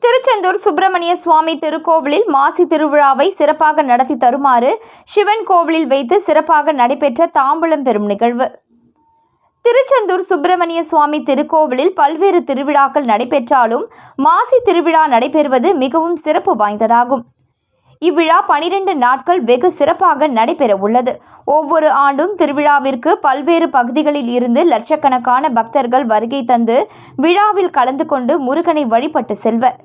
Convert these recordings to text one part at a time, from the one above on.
திருச்செந்தூர் சுப்பிரமணிய சுவாமி திருக்கோவிலில் மாசி திருவிழாவை சிறப்பாக நடத்தி தருமாறு சிவன் கோவிலில் வைத்து சிறப்பாக நடைபெற்ற தாம்பூலம் பெறும் நிகழ்வு. திருச்செந்தூர் சுப்பிரமணிய சுவாமி திருக்கோவிலில் பல்வேறு திருவிழாக்கள் நடைபெற்றாலும் மாசி திருவிழா நடைபெறுவது மிகவும் சிறப்பு வாய்ந்ததாகும். இவ்விழா 12 நாட்கள் வெகு சிறப்பாக நடைபெற உள்ளது. ஒவ்வொரு ஆண்டும் திருவிழாவிற்கு பல்வேறு பகுதிகளில் இருந்து லட்சக்கணக்கான பக்தர்கள் வருகை தந்து விழாவில் கலந்து கொண்டு முருகனை வழிபட்டு செல்வர்.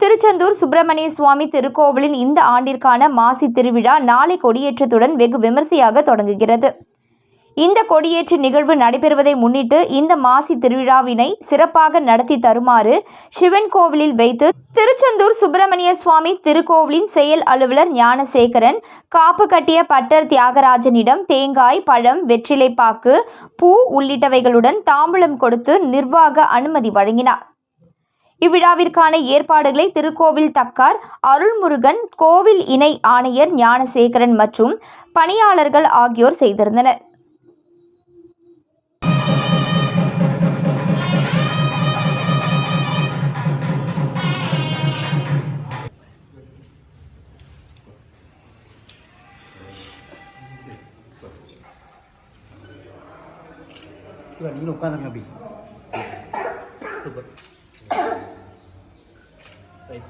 திருச்செந்தூர் சுப்பிரமணிய சுவாமி திருக்கோவிலின் இந்த ஆண்டிற்கான மாசி திருவிழா நாளை கொடியேற்றத்துடன் வெகு விமர்சையாக தொடங்குகிறது. இந்த கொடியேற்று நிகழ்வு நடைபெறுவதை முன்னிட்டு இந்த மாசி திருவிழாவினை சிறப்பாக நடத்தி தருமாறு சிவன் கோவிலில் வைத்து திருச்செந்தூர் சுப்பிரமணிய சுவாமி திருக்கோவிலின் செயல் அலுவலர் ஞானசேகரன் காப்பு கட்டிய பட்டர் தியாகராஜனிடம் தேங்காய், பழம், வெற்றிலைப்பாக்கு, பூ உள்ளிட்டவைகளுடன் தாம்பூலம் கொடுத்து நிர்வாக அனுமதி வழங்கினார். இவ்விழாவிற்கான ஏற்பாடுகளை திருக்கோவில் தக்கார் அருள்முருகன், கோவில் இணை ஆணையர் ஞானசேகரன் மற்றும் பணியாளர்கள் ஆகியோர் செய்திருந்தனர். நீங்களும் உட்காந்துருங்க அப்படி. சூப்பர். ரைட்.